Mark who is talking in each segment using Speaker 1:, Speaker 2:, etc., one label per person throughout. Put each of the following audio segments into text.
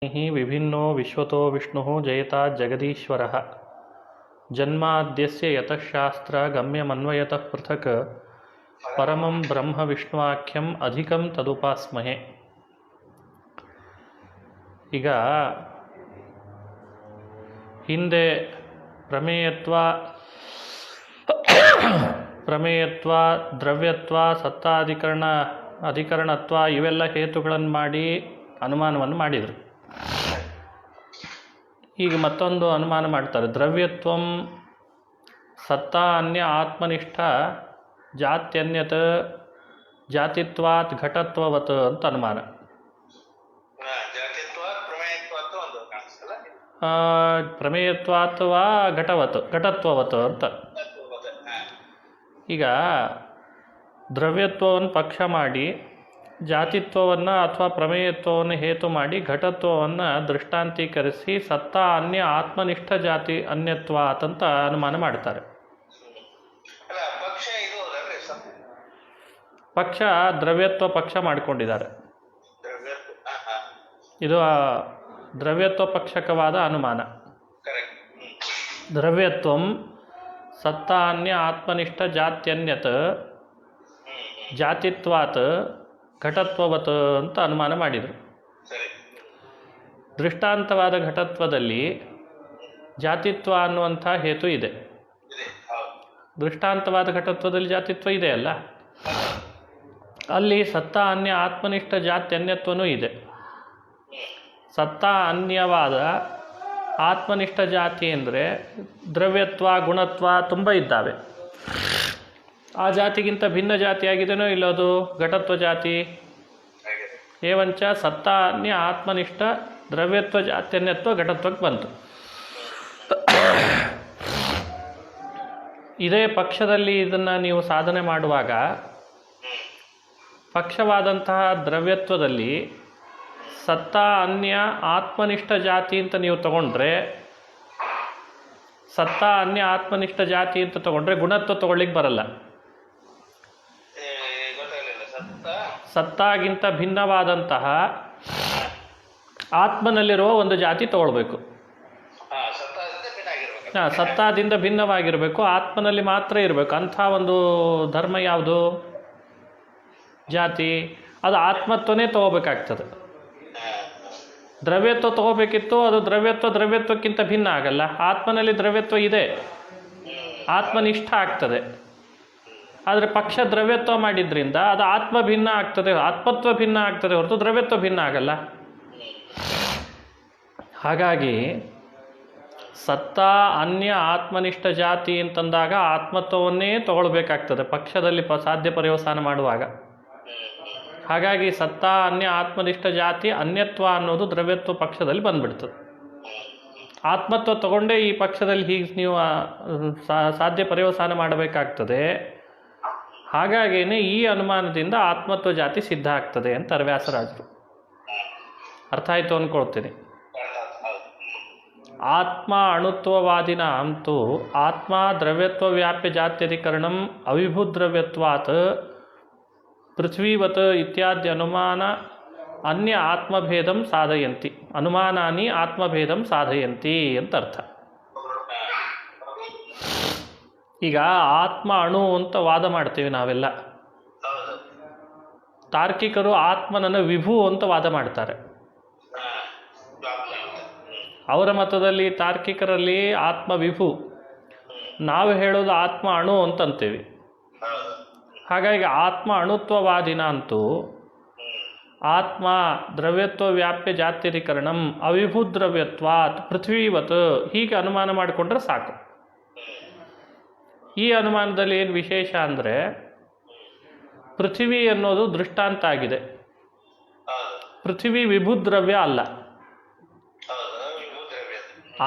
Speaker 1: ವಿಭಿನ್ನೋ ವಿಶ್ವತೋ ವಿಷ್ಣುಃ ಜಯತಾತ್ ಜಗದೀಶ್ವರಃ ಜನ್ಮಾದ್ಯಸ್ಯ ಯತಃಶಾಸ್ತ್ರ ಗಮ್ಯಮನ್ವಯತಃ ಪೃಥಕ್ ಪರಮಂ ಬ್ರಹ್ಮ ವಿಷ್ಣುವಾಖ್ಯಂ ಅಧಿಕಂ ತದುಪಾಸ್ಮಹೆ. ಈಗ ಹಿಂದೆ ಪ್ರಮೇಯತ್ವ ದ್ರವ್ಯತ್ವ ಅಧಿಕರಣತ್ವ ಇವೆಲ್ಲ ಹೇತುಗಳನ್ನು ಮಾಡಿ ಅನುಮಾನವನ್ನು ಮಾಡಿದರು. ಈಗ ಮತ್ತೊಂದು ಅನುಮಾನ ಮಾಡ್ತಾರೆ. ದ್ರವ್ಯತ್ವಂ ಸತ್ತಾ ಅನ್ಯ ಆತ್ಮನಿಷ್ಠ ಜಾತ್ಯನ್ಯತ ಜಾತಿತ್ವಾತ್ ಘಟತ್ವವತ್ ಅಂತ ಅನುಮಾನ. ಪ್ರಮೇಯತ್ವಾತ್ವಾ ಘಟತ್ವವತ್ ಅಂತ. ಈಗ ದ್ರವ್ಯತ್ವವನ್ನು ಪಕ್ಷ ಮಾಡಿ ಜಾತಿತ್ವವನ್ನು ಅಥವಾ ಪ್ರಮೇಯತ್ವವನ್ನು ಹೇತು ಮಾಡಿ ಘಟತ್ವವನ್ನು ದೃಷ್ಟಾಂತೀಕರಿಸಿ ಸತ್ತಾ ಅನ್ಯ ಆತ್ಮನಿಷ್ಠ ಜಾತಿ ಅನ್ಯತ್ವಾತ್ ಅಂತ ಅನುಮಾನ ಮಾಡ್ತಾರೆ. ಪಕ್ಷ ದ್ರವ್ಯತ್ವ ಪಕ್ಷ ಮಾಡಿಕೊಂಡಿದ್ದಾರೆ. ಇದು ದ್ರವ್ಯತ್ವ ಪಕ್ಷಕವಾದ ಅನುಮಾನ. ದ್ರವ್ಯತ್ವಂ ಸತ್ತಾ ಅನ್ಯ ಆತ್ಮನಿಷ್ಠ ಜಾತ್ಯನ್ಯತ್ ಜಾತಿತ್ವಾತ್ ಘಟತ್ವವತ್ ಅಂತ ಅನುಮಾನ ಮಾಡಿದರು. ದೃಷ್ಟಾಂತವಾದ ಘಟತ್ವದಲ್ಲಿ ಜಾತಿತ್ವ ಅನ್ನುವಂಥ ಹೇತು ಇದೆ. ದೃಷ್ಟಾಂತವಾದ ಘಟತ್ವದಲ್ಲಿ ಜಾತಿತ್ವ ಇದೆ ಅಲ್ಲ, ಅಲ್ಲಿ ಸತ್ತಾ ಅನ್ಯ ಆತ್ಮನಿಷ್ಠ ಜಾತ್ಯನ್ಯತ್ವನೂ ಇದೆ. ಸತ್ತಾ ಅನ್ಯವಾದ ಆತ್ಮನಿಷ್ಠ ಜಾತಿ ಅಂದರೆ ದ್ರವ್ಯತ್ವ ಗುಣತ್ವ ತುಂಬ ಇದ್ದಾವೆ. ಆ ಜಾತಿಗಿಂತ ಭಿನ್ನ ಜಾತಿಯಾಗಿದೆಯೋ ಇಲ್ಲೋದು ಘಟತ್ವ ಜಾತಿ. ಏವಂಚ ಸತ್ತಾ ಅನ್ಯ ಆತ್ಮನಿಷ್ಠ ದ್ರವ್ಯತ್ವ ಜಾತ್ಯನ್ಯತ್ವ ಘಟತ್ವಕ್ಕೆ ಬಂತು. ಇದೇ ಪಕ್ಷದಲ್ಲಿ ಇದನ್ನು ನೀವು ಸಾಧನೆ ಮಾಡುವಾಗ ಪಕ್ಷವಾದಂತಹ ದ್ರವ್ಯತ್ವದಲ್ಲಿ ಸತ್ತಾ ಅನ್ಯ ಆತ್ಮನಿಷ್ಠ ಜಾತಿ ಅಂತ ನೀವು ತಗೊಂಡ್ರೆ, ಸತ್ತಾ ಅನ್ಯ ಆತ್ಮನಿಷ್ಠ ಜಾತಿ ಅಂತ ತಗೊಂಡ್ರೆ ಗುಣತ್ವ ತಗೊಳ್ಳಿಕ್ಕೆ ಬರಲ್ಲ. ಸತ್ತಾಗಿಂತ ಭಿನ್ನವಾದಂತಹ ಆತ್ಮನಲ್ಲಿರುವ ಒಂದು ಜಾತಿ ತಗೊಳ್ಬೇಕು. ಸತ್ತಾದಿಂದ ಭಿನ್ನವಾಗಿರಬೇಕು, ಆತ್ಮನಲ್ಲಿ ಮಾತ್ರ ಇರಬೇಕು. ಅಂಥ ಒಂದು ಧರ್ಮ ಯಾವುದು? ಜಾತಿ. ಅದು ಆತ್ಮತ್ವನೇ ತಗೋಬೇಕಾಗ್ತದೆ. ದ್ರವ್ಯತ್ವ ತಗೋಬೇಕಿತ್ತು, ಅದು ದ್ರವ್ಯತ್ವಕ್ಕಿಂತ ಭಿನ್ನ ಆಗಲ್ಲ. ಆತ್ಮನಲ್ಲಿ ದ್ರವ್ಯತ್ವ ಇದೆ, ಆತ್ಮನಿಷ್ಠ ಆಗ್ತದೆ. ಆದರೆ ಪಕ್ಷ ದ್ರವ್ಯತ್ವ ಮಾಡಿದ್ರಿಂದ ಅದು ಆತ್ಮ ಭಿನ್ನ ಆಗ್ತದೆ, ಆತ್ಮತ್ವ ಭಿನ್ನ ಆಗ್ತದೆ ಹೊರತು ದ್ರವ್ಯತ್ವ ಭಿನ್ನ ಆಗಲ್ಲ. ಹಾಗಾಗಿ ಸತ್ತಾ ಅನ್ಯ ಆತ್ಮನಿಷ್ಠ ಜಾತಿ ಅಂತಂದಾಗ ಆತ್ಮತ್ವವನ್ನೇ ತಗೊಳ್ಬೇಕಾಗ್ತದೆ ಪಕ್ಷದಲ್ಲಿ ಸಾಧ್ಯ ಪರ್ಯವಸಾನ ಮಾಡುವಾಗ. ಹಾಗಾಗಿ ಸತ್ತಾ ಅನ್ಯ ಆತ್ಮನಿಷ್ಠ ಜಾತಿ ಅನ್ಯತ್ವ ಅನ್ನೋದು ದ್ರವ್ಯತ್ವ ಪಕ್ಷದಲ್ಲಿ ಬಂದ್ಬಿಡ್ತದೆ. ಆತ್ಮತ್ವ ತಗೊಂಡೇ ಈ ಪಕ್ಷದಲ್ಲಿ ಹೀಗೆ ನೀವು ಸಾಧ್ಯ ಪರ್ಯವಸಾನ ಮಾಡಬೇಕಾಗ್ತದೆ. ಹಾಗಾಗೇನೆ ಈ ಅನುಮಾನದಿಂದ ಆತ್ಮತ್ವ ಜಾತಿ ಸಿದ್ಧ ಆಗ್ತದೆ ಅಂತ ವ್ಯಾಸರಾಜರು. ಅರ್ಥ ಆಯಿತು ಅಂದ್ಕೊಳ್ತೀನಿ. ಆತ್ಮ ಅಣುತ್ವವಾದಿನ ಅಂತೂ ಆತ್ಮ ದ್ರವ್ಯತ್ವ ವ್ಯಾಪ್ಯ ಜಾತ್ಯಧಿಕರಣಂ ಅವಿಭುದ್ರವ್ಯತ್ವಾತ್ ಪೃಥ್ವೀವತ್ ಇತ್ಯಾದಿ ಅನುಮಾನ ಅನ್ಯ ಆತ್ಮಭೇದಂ ಸಾಧಯಂತಿ. ಅನುಮಾನಾನಿ ಆತ್ಮಭೇದಂ ಸಾಧಯಂತಿ ಅಂತ ಅರ್ಥ. ಈಗ ಆತ್ಮ ಅಣು ಅಂತ ವಾದ ಮಾಡ್ತೀವಿ ನಾವೆಲ್ಲ. ತಾರ್ಕಿಕರು ಆತ್ಮನನ್ನು ವಿಭು ಅಂತ ವಾದ ಮಾಡ್ತಾರೆ. ಅವರ ಮತದಲ್ಲಿ ತಾರ್ಕಿಕರಲ್ಲಿ ಆತ್ಮ ವಿಭು, ನಾವು ಹೇಳೋದು ಆತ್ಮ ಅಣು ಅಂತಂತೀವಿ. ಹಾಗಾಗಿ ಆತ್ಮ ಅಣುತ್ವವಾದಿನ ಅಂತೂ ಆತ್ಮ ದ್ರವ್ಯತ್ವ ವ್ಯಾಪ್ಯ ಜಾತ್ಯಧಿಕರಣಂ ಅವಿಭುದ್ರವ್ಯತ್ವಾತ್ ಪೃಥ್ವೀವತ್ ಹೀಗೆ ಅನುಮಾನ ಮಾಡಿಕೊಂಡ್ರೆ ಸಾಕು. ಈ ಅನುಮಾನದಲ್ಲಿ ಏನು ವಿಶೇಷ ಅಂದರೆ ಪೃಥ್ವಿ ಅನ್ನೋದು ದೃಷ್ಟಾಂತ ಆಗಿದೆ. ಪೃಥ್ವಿ ವಿಭುದ್ರವ್ಯ ಅಲ್ಲ.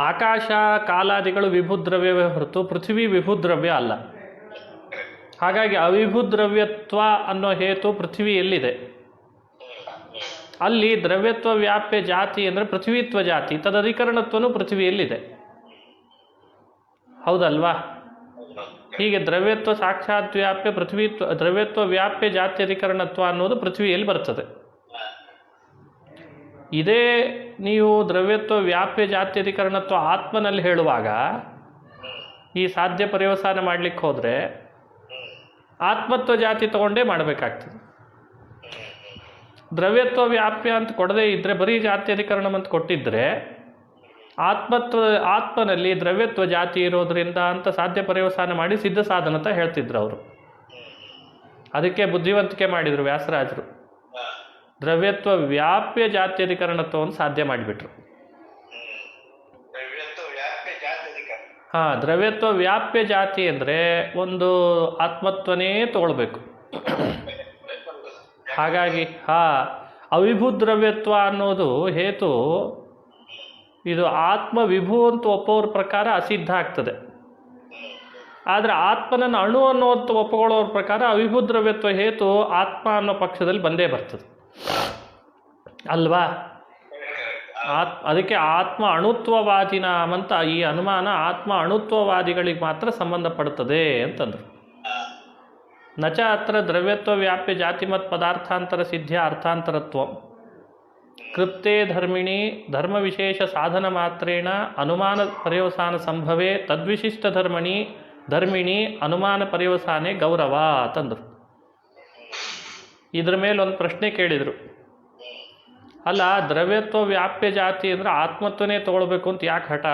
Speaker 1: ಆಕಾಶ ಕಾಲಾದಿಗಳು ವಿಭುದ್ರವ್ಯವೇ ಹೊರತು ಪೃಥ್ವಿ ವಿಭುದ್ರವ್ಯ ಅಲ್ಲ. ಹಾಗಾಗಿ ಅವಿಭುದ್ರವ್ಯತ್ವ ಅನ್ನೋ ಹೇತು ಪೃಥ್ವಿಯಲ್ಲಿದೆ. ಅಲ್ಲಿ ದ್ರವ್ಯತ್ವ ವ್ಯಾಪ್ಯ ಜಾತಿ ಅಂದರೆ ಪೃಥ್ವಿತ್ವ ಜಾತಿ, ತದಧಿಕರಣತ್ವನೂ ಪೃಥ್ವಿಯಲ್ಲಿದೆ. ಹೌದಲ್ವಾ? ಹೀಗೆ ದ್ರವ್ಯತ್ವ ಸಾಕ್ಷಾತ್ ವ್ಯಾಪ್ಯ ದ್ರವ್ಯತ್ವ ವ್ಯಾಪ್ಯ ಜಾತ್ಯಧಿಕರಣತ್ವ ಅನ್ನೋದು ಪೃಥ್ವಿಯಲ್ಲಿ ಬರ್ತದೆ. ಇದೇ ನೀವು ದ್ರವ್ಯತ್ವ ವ್ಯಾಪ್ಯ ಜಾತ್ಯಧಿಕರಣತ್ವ ಆತ್ಮನಲ್ಲಿ ಹೇಳುವಾಗ ಈ ಸಾಧ್ಯ ಪರ್ಯವಸಾನ ಮಾಡಲಿಕ್ಕೆ ಹೋದರೆ ಆತ್ಮತ್ವ ಜಾತಿ ತಗೊಂಡೇ ಮಾಡಬೇಕಾಗ್ತದೆ. ದ್ರವ್ಯತ್ವ ವ್ಯಾಪ್ಯ ಅಂತ ಕೊಡದೇ ಇದ್ದರೆ ಬರೀ ಜಾತ್ಯಧಿಕರಣ ಅಂತ ಕೊಟ್ಟಿದ್ದರೆ ಆತ್ಮನಲ್ಲಿ ದ್ರವ್ಯತ್ವ ಜಾತಿ ಇರೋದ್ರಿಂದ ಅಂತ ಸಾಧ್ಯ ಪರ್ಯವಸಾನ ಮಾಡಿ ಸಿದ್ಧ ಸಾಧನ ಅಂತ ಹೇಳ್ತಿದ್ರು ಅವರು. ಅದಕ್ಕೆ ಬುದ್ಧಿವಂತಿಕೆ ಮಾಡಿದರು ವ್ಯಾಸರಾಜರು. ದ್ರವ್ಯತ್ವ ವ್ಯಾಪ್ಯ ಜಾತ್ಯಧಿಕರಣತ್ವವನ್ನು ಸಾಧ್ಯ ಮಾಡಿಬಿಟ್ರು. ದ್ರವ್ಯತ್ವ ವ್ಯಾಪ್ಯ ಜಾತಿ ಅಂದರೆ ಒಂದು ಆತ್ಮತ್ವನೇ ತಗೊಳ್ಬೇಕು. ಹಾಗಾಗಿ ಅವಿಭೂ ದ್ರವ್ಯತ್ವ ಅನ್ನೋದು ಹೇತು ಇದು ಆತ್ಮ ವಿಭು ಅಂತ ಒಪ್ಪೋರ ಪ್ರಕಾರ ಅಸಿದ್ಧ ಆಗ್ತದೆ. ಆದರೆ ಆತ್ಮನನ್ನು ಅಣು ಅನ್ನೋದು ಒಪ್ಪುಕೊಳ್ಳೋರ ಪ್ರಕಾರ ಅವಿಭೂ ದ್ರವ್ಯತ್ವ ಹೇತು ಆತ್ಮ ಅನ್ನೋ ಪಕ್ಷದಲ್ಲಿ ಬಂದೇ ಬರ್ತದೆ ಅಲ್ವಾ? ಅದಕ್ಕೆ ಆತ್ಮ ಅಣುತ್ವವಾದಿನ ಅಂತ ಈ ಅನುಮಾನ ಆತ್ಮ ಅಣುತ್ವವಾದಿಗಳಿಗೆ ಮಾತ್ರ ಸಂಬಂಧಪಡುತ್ತದೆ ಅಂತಂದರು. ನಚ ಅತ್ರ ದ್ರವ್ಯತ್ವ ವ್ಯಾಪ್ಯ ಜಾತಿಮತ್ ಪದಾರ್ಥಾಂತರ ಸಿದ್ಧ ಅರ್ಥಾಂತರತ್ವ ಕೃಪ್ತೆ ಧರ್ಮಿಣಿ ಧರ್ಮ ವಿಶೇಷ ಸಾಧನ ಮಾತ್ರೇಣ ಅನುಮಾನ ಪರ್ಯವಸಾನ ಸಂಭವೇ ತದ್ವಿಶಿಷ್ಟ ಧರ್ಮಿಣಿ ಅನುಮಾನ ಪರ್ಯವಸಾನೆ ಗೌರವ ಅಂತಂದರು. ಇದ್ರ ಮೇಲೆ ಒಂದು ಪ್ರಶ್ನೆ ಕೇಳಿದರು. ಅಲ್ಲ, ದ್ರವ್ಯತ್ವ ವ್ಯಾಪ್ಯ ಜಾತಿ ಅಂದರೆ ಆತ್ಮತ್ವನೇ ತಗೊಳ್ಬೇಕು ಅಂತ ಯಾಕೆ ಹಠ?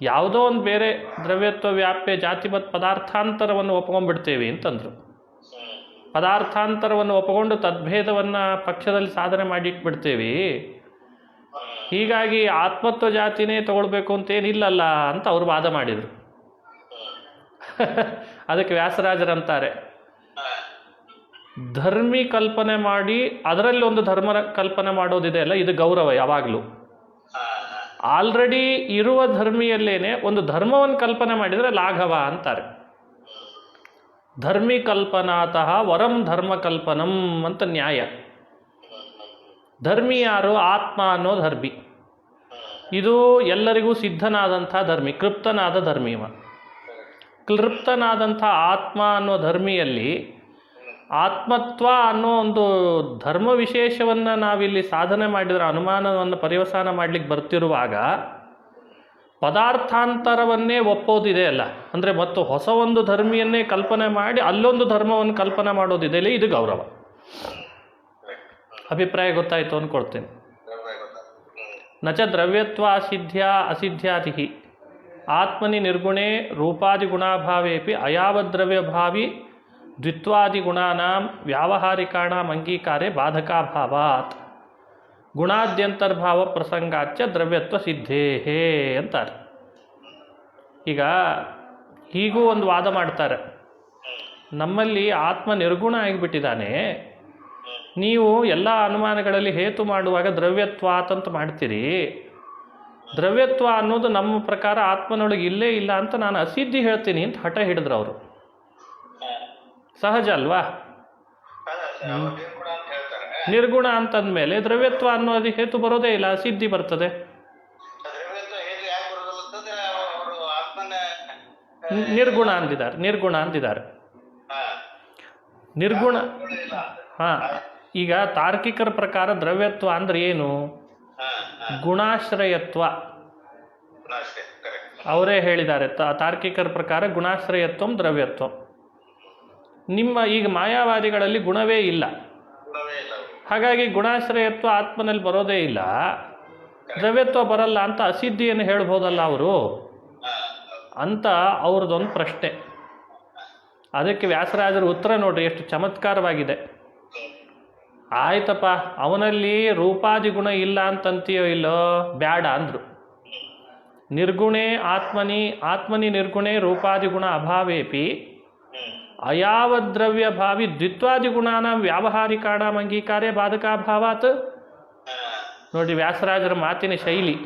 Speaker 1: ಯಾವುದೋ ಒಂದು ಬೇರೆ ದ್ರವ್ಯತ್ವ ವ್ಯಾಪ್ಯ ಜಾತಿ ಮತ್ತು ಪದಾರ್ಥಾಂತರವನ್ನು ಒಪ್ಕೊಂಡ್ಬಿಡ್ತೇವೆ ಅಂತಂದರು. ಪದಾರ್ಥಾಂತರವನ್ನು ಒಪ್ಪಿಕೊಂಡು ತದ್ಭೇದವನ್ನು ಪಕ್ಷದಲ್ಲಿ ಸಾಧನೆ ಮಾಡಿಟ್ಬಿಡ್ತೇವೆ. ಹೀಗಾಗಿ ಆತ್ಮತ್ವ ಜಾತಿನೇ ತಗೊಳ್ಬೇಕು ಅಂತೇನಿಲ್ಲಲ್ಲ ಅಂತ ಅವರು ವಾದ ಮಾಡಿದರು. ಅದಕ್ಕೆ ವ್ಯಾಸರಾಜರಂತಾರೆ, ಧರ್ಮಿ ಕಲ್ಪನೆ ಮಾಡಿ ಅದರಲ್ಲಿ ಒಂದು ಧರ್ಮ ಕಲ್ಪನೆ ಮಾಡೋದಿದೆ ಅಲ್ಲ, ಇದು ಗೌರವ ಯಾವಾಗಲೂ. ಆಲ್ರೆಡಿ ಇರುವ ಧರ್ಮಿಯಲ್ಲೇನೆ ಒಂದು ಧರ್ಮವನ್ನು ಕಲ್ಪನೆ ಮಾಡಿದರೆ ಲಾಘವ ಅಂತಾರೆ. ಧರ್ಮಿ ಕಲ್ಪನಾತಃ ವರಂ ಧರ್ಮ ಕಲ್ಪನಂ ಅಂತ ನ್ಯಾಯ. ಧರ್ಮಿ ಯಾರು? ಆತ್ಮ ಅನ್ನೋ ಧರ್ಮಿ. ಇದು ಎಲ್ಲರಿಗೂ ಸಿದ್ಧನಾದಂಥ ಧರ್ಮಿ, ಕೃಪ್ತನಾದ ಧರ್ಮಿ. ಕ್ಲೃಪ್ತನಾದಂಥ ಆತ್ಮ ಅನ್ನೋ ಧರ್ಮಿಯಲ್ಲಿ ಆತ್ಮತ್ವ ಅನ್ನೋ ಒಂದು ಧರ್ಮ ವಿಶೇಷವನ್ನು ನಾವಿಲ್ಲಿ ಸಾಧನೆ ಮಾಡಿದರೆ ಅನುಮಾನವನ್ನು ಪರ್ಯವಸಾನ ಮಾಡಲಿಕ್ಕೆ ಬರ್ತಿರುವಾಗ ಪದಾರ್ಥಾಂತರವನ್ನೇ ಒಪ್ಪೋದಿದೆ ಅಲ್ಲ, ಅಂದರೆ ಮತ್ತು ಹೊಸ ಒಂದು ಧರ್ಮಿಯನ್ನೇ ಕಲ್ಪನೆ ಮಾಡಿ ಅಲ್ಲೊಂದು ಧರ್ಮವನ್ನು ಕಲ್ಪನೆ ಮಾಡೋದಿದೆಯಲ್ಲ, ಇದು ಗೌರವ. ಅಭಿಪ್ರಾಯ ಗೊತ್ತಾಯಿತು ಅಂದ್ಕೊಳ್ತೇನೆ. ನಚ ದ್ರವ್ಯತ್ವ ಅಸಿದ್ಧ್ಯಾದಿ ಆತ್ಮನಿ ನಿರ್ಗುಣೇ ರೂಪಾದಿಗುಣಾಭಾವೇಪಿ ಅಯಾವದ್ರವ್ಯಭಾವಿ ದ್ವಿತ್ವಾದಿಗುಣಾನಾಂ ವ್ಯಾವಹಾರಿಕಾಣಾಂ ಅಂಗೀಕಾರೇ ಬಾಧಕಾಭಾವಾತ್ ಗುಣಾದ್ಯಂತರ್ಭಾವ ಪ್ರಸಂಗಾಚ್ಚ ದ್ರವ್ಯತ್ವ ಸಿದ್ಧೇಹೇ ಅಂತಾರೆ. ಈಗ ಹೀಗೂ ಒಂದು ವಾದ ಮಾಡ್ತಾರೆ, ನಮ್ಮಲ್ಲಿ ಆತ್ಮ ನಿರ್ಗುಣ ಆಗಿಬಿಟ್ಟಿದ್ದಾನೆ, ನೀವು ಎಲ್ಲ ಅನುಮಾನಗಳಲ್ಲಿ ಹೇತು ಮಾಡುವಾಗ ದ್ರವ್ಯತ್ವ ಅಂತ ಮಾಡ್ತೀರಿ. ದ್ರವ್ಯತ್ವ ಅನ್ನೋದು ನಮ್ಮ ಪ್ರಕಾರ ಆತ್ಮನೊಳಗೆ ಇಲ್ಲೇ ಇಲ್ಲ ಅಂತ ನಾನು ಅಸಿದ್ಧಿ ಹೇಳ್ತೀನಿ ಅಂತ ಹಠ ಹಿಡಿದ್ರು ಅವರು. ಸಹಜ ಅಲ್ವಾ? ನಿರ್ಗುಣ ಅಂತಂದಮೇಲೆ ದ್ರವ್ಯತ್ವ ಅನ್ನೋದು ಹೇತು ಬರೋದೇ ಇಲ್ಲ, ಸಿದ್ಧಿ ಬರ್ತದೆ. ನಿರ್ಗುಣ ಅಂದಿದ್ದಾರೆ. ನಿರ್ಗುಣ ಈಗ ತಾರ್ಕಿಕರ ಪ್ರಕಾರ ದ್ರವ್ಯತ್ವ ಅಂದ್ರೆ ಏನು? ಗುಣಾಶ್ರಯತ್ವ. ಅವರೇ ಹೇಳಿದ್ದಾರೆ, ತಾರ್ಕಿಕರ ಪ್ರಕಾರ ಗುಣಾಶ್ರಯತ್ವ ದ್ರವ್ಯತ್ವ. ನಿಮ್ಮ ಈಗ ಮಾಯಾವಾದಿಗಳಲ್ಲಿ ಗುಣವೇ ಇಲ್ಲ, ಹಾಗಾಗಿ ಗುಣಾಶ್ರಯತ್ವ ಆತ್ಮನಲ್ಲಿ ಬರೋದೇ ಇಲ್ಲ, ದ್ರವ್ಯತ್ವ ಬರಲ್ಲ ಅಂತ ಅಸಿದ್ಧಿಯನ್ನು ಹೇಳ್ಬೋದಲ್ಲ ಅವರು ಅಂತ ಅವ್ರದ್ದೊಂದು ಪ್ರಶ್ನೆ. ಅದಕ್ಕೆ ವ್ಯಾಸರಾಜರ ಉತ್ತರ ನೋಡ್ರಿ ಎಷ್ಟು ಚಮತ್ಕಾರವಾಗಿದೆ. ಆಯ್ತಪ್ಪ, ಅವನಲ್ಲಿ ರೂಪಾದಿ ಗುಣ ಇಲ್ಲ ಅಂತಂತೀಯೋ ಇಲ್ಲೋ, ಬ್ಯಾಡ ಅಂದರು. ನಿರ್ಗುಣೇ ಆತ್ಮನಿ ನಿರ್ಗುಣೇ ರೂಪಾದಿ ಗುಣ ಅಭಾವೇಪಿ ಅಯಾವದ್ರವ್ಯ ಭಾವಿ ದ್ವಿತ್ವಾದಿಗುಣಾನಾಂ ವ್ಯಾವಹಾರಿಕಾಣಾಂ ಅಂಗೀಕಾರೇ ಬಾಧಕಾಭಾವಾತ್. ನೋಡಿ ವ್ಯಾಸರಾಜರ ಮಾತಿನ ಶೈಲಿ